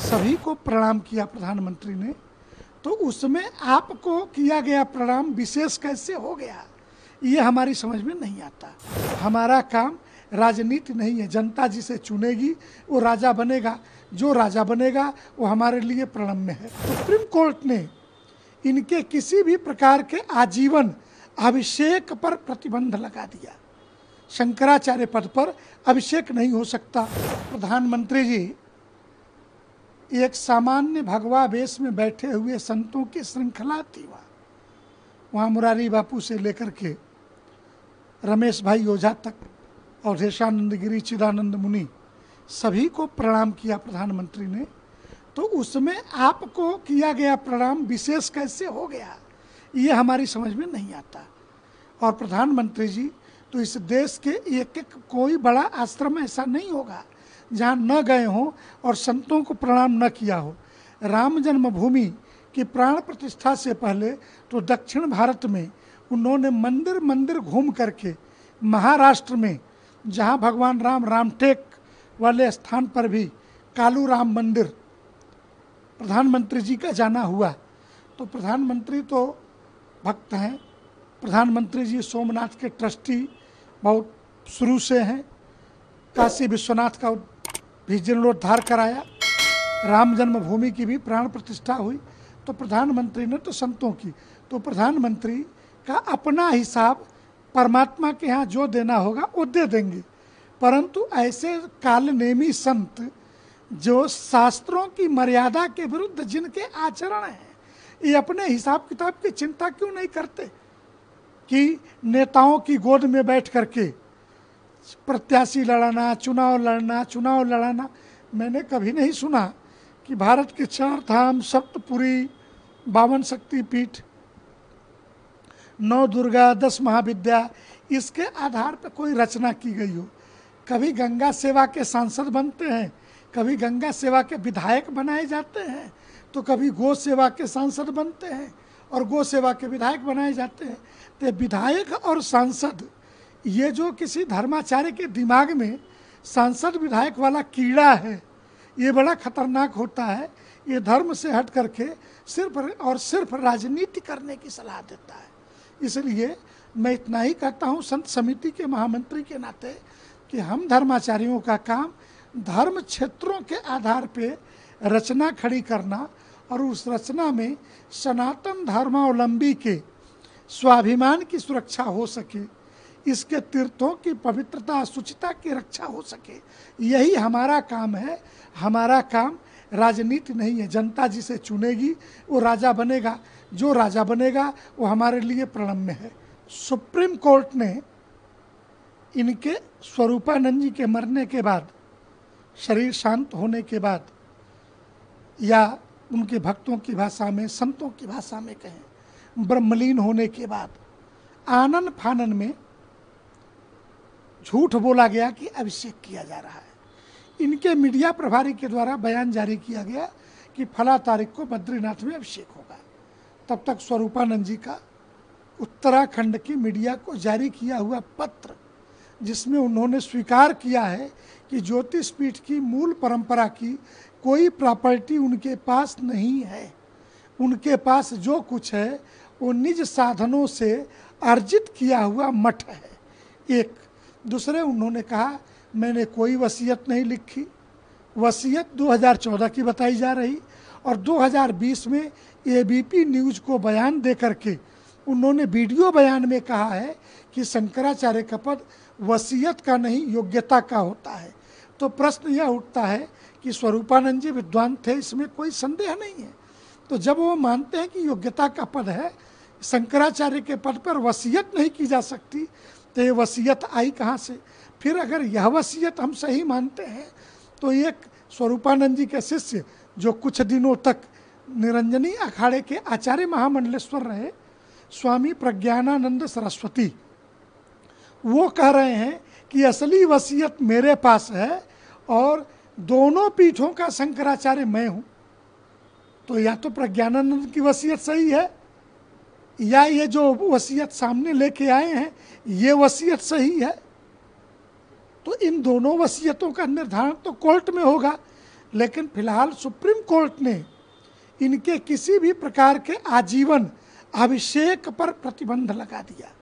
सभी को प्रणाम किया प्रधानमंत्री ने, तो उसमें आपको किया गया प्रणाम विशेष कैसे हो गया, ये हमारी समझ में नहीं आता। हमारा काम राजनीति नहीं है, जनता जिसे चुनेगी वो राजा बनेगा, जो राजा बनेगा वो हमारे लिए प्रणम्य है। सुप्रीम कोर्ट ने इनके किसी भी प्रकार के आजीवन अभिषेक पर प्रतिबंध लगा दिया। शंकराचार्य पद पर अभिषेक नहीं हो सकता। प्रधानमंत्री जी एक सामान्य भगवा वेश में बैठे हुए संतों की श्रृंखला थी। वहाँ मुरारी बापू से लेकर के रमेश भाई ओझा तक और अवधेशानंद गिरी, चिदानंद मुनि, सभी को प्रणाम किया प्रधानमंत्री ने, तो उसमें आपको किया गया प्रणाम विशेष कैसे हो गया, ये हमारी समझ में नहीं आता। और प्रधानमंत्री जी तो इस देश के एक एक कोई बड़ा आश्रम ऐसा नहीं होगा जहाँ न गए हों और संतों को प्रणाम न किया हो। राम जन्मभूमि की प्राण प्रतिष्ठा से पहले तो दक्षिण भारत में उन्होंने मंदिर मंदिर घूम करके, महाराष्ट्र में जहाँ भगवान राम रामटेक वाले स्थान पर भी कालू राम मंदिर प्रधानमंत्री जी का जाना हुआ। तो प्रधानमंत्री तो भक्त हैं, प्रधानमंत्री जी सोमनाथ के ट्रस्टी बहुत शुरू से हैं। काशी विश्वनाथ का भी जीर्णोद्धार कराया, राम जन्मभूमि की भी प्राण प्रतिष्ठा हुई। तो प्रधानमंत्री ने तो संतों की, तो प्रधानमंत्री का अपना हिसाब परमात्मा के यहाँ जो देना होगा वो दे देंगे। परंतु ऐसे कालनेमी संत जो शास्त्रों की मर्यादा के विरुद्ध जिनके आचरण हैं, ये अपने हिसाब किताब की चिंता क्यों नहीं करते कि नेताओं की गोद में बैठ करके प्रत्याशी लड़ाना, चुनाव लड़ाना। मैंने कभी नहीं सुना कि भारत के 4 धाम, सप्तपुरी, 52 शक्तिपीठ, 9 दुर्गा, 10 महाविद्या, इसके आधार पर कोई रचना की गई हो। कभी गंगा सेवा के सांसद बनते हैं, कभी गंगा सेवा के विधायक बनाए जाते हैं, तो कभी गो सेवा के सांसद बनते हैं और गो सेवा के विधायक बनाए जाते हैं। तो विधायक और सांसद, ये जो किसी धर्माचार्य के दिमाग में सांसद विधायक वाला कीड़ा है, ये बड़ा खतरनाक होता है। ये धर्म से हट करके सिर्फ और सिर्फ राजनीति करने की सलाह देता है। इसलिए मैं इतना ही कहता हूँ संत समिति के महामंत्री के नाते कि हम धर्माचार्यों का काम धर्म क्षेत्रों के आधार पे रचना खड़ी करना और उस रचना में सनातन धर्मावलंबी के स्वाभिमान की सुरक्षा हो सके, इसके तीर्थों की पवित्रता, शुचिता की रक्षा हो सके, यही हमारा काम है। हमारा काम राजनीति नहीं है, जनता जिसे चुनेगी वो राजा बनेगा, जो राजा बनेगा वो हमारे लिए प्रणम्य है। सुप्रीम कोर्ट ने इनके स्वरूपानंद जी के मरने के बाद, शरीर शांत होने के बाद, या उनके भक्तों की भाषा में, संतों की भाषा में कहें, ब्रह्मलीन होने के बाद आनन फानन में झूठ बोला गया कि अभिषेक किया जा रहा है। इनके मीडिया प्रभारी के द्वारा बयान जारी किया गया कि फला तारीख को बद्रीनाथ में अभिषेक होगा। तब तक स्वरूपानंद जी का उत्तराखंड की मीडिया को जारी किया हुआ पत्र, जिसमें उन्होंने स्वीकार किया है कि ज्योतिष पीठ की मूल परंपरा की कोई प्रॉपर्टी उनके पास नहीं है। उनके पास जो कुछ है वो निज साधनों से अर्जित किया हुआ मठ है। एक दूसरे उन्होंने कहा मैंने कोई वसीयत नहीं लिखी। वसीयत 2014 की बताई जा रही और 2020 में एबीपी न्यूज़ को बयान दे करके उन्होंने वीडियो बयान में कहा है कि शंकराचार्य का पद वसीयत का नहीं, योग्यता का होता है। तो प्रश्न यह उठता है कि स्वरूपानंद जी विद्वान थे, इसमें कोई संदेह नहीं है। तो जब वो मानते हैं कि योग्यता का पद है, शंकराचार्य के पद पर वसीयत नहीं की जा सकती, तो ये वसीयत आई कहाँ से? फिर अगर यह वसीयत हम सही मानते हैं तो एक स्वरूपानंद जी के शिष्य जो कुछ दिनों तक निरंजनी अखाड़े के आचार्य महामंडलेश्वर रहे, स्वामी प्रज्ञानानंद सरस्वती, वो कह रहे हैं कि असली वसीयत मेरे पास है और दोनों पीठों का शंकराचार्य मैं हूँ। तो या तो प्रज्ञानानंद की वसीयत सही है या ये जो वसीयत सामने लेके आए हैं ये वसीयत सही है। तो इन दोनों वसीयतों का निर्धारण तो कोर्ट में होगा। लेकिन फिलहाल सुप्रीम कोर्ट ने इनके किसी भी प्रकार के आजीवन अभिषेक पर प्रतिबंध लगा दिया।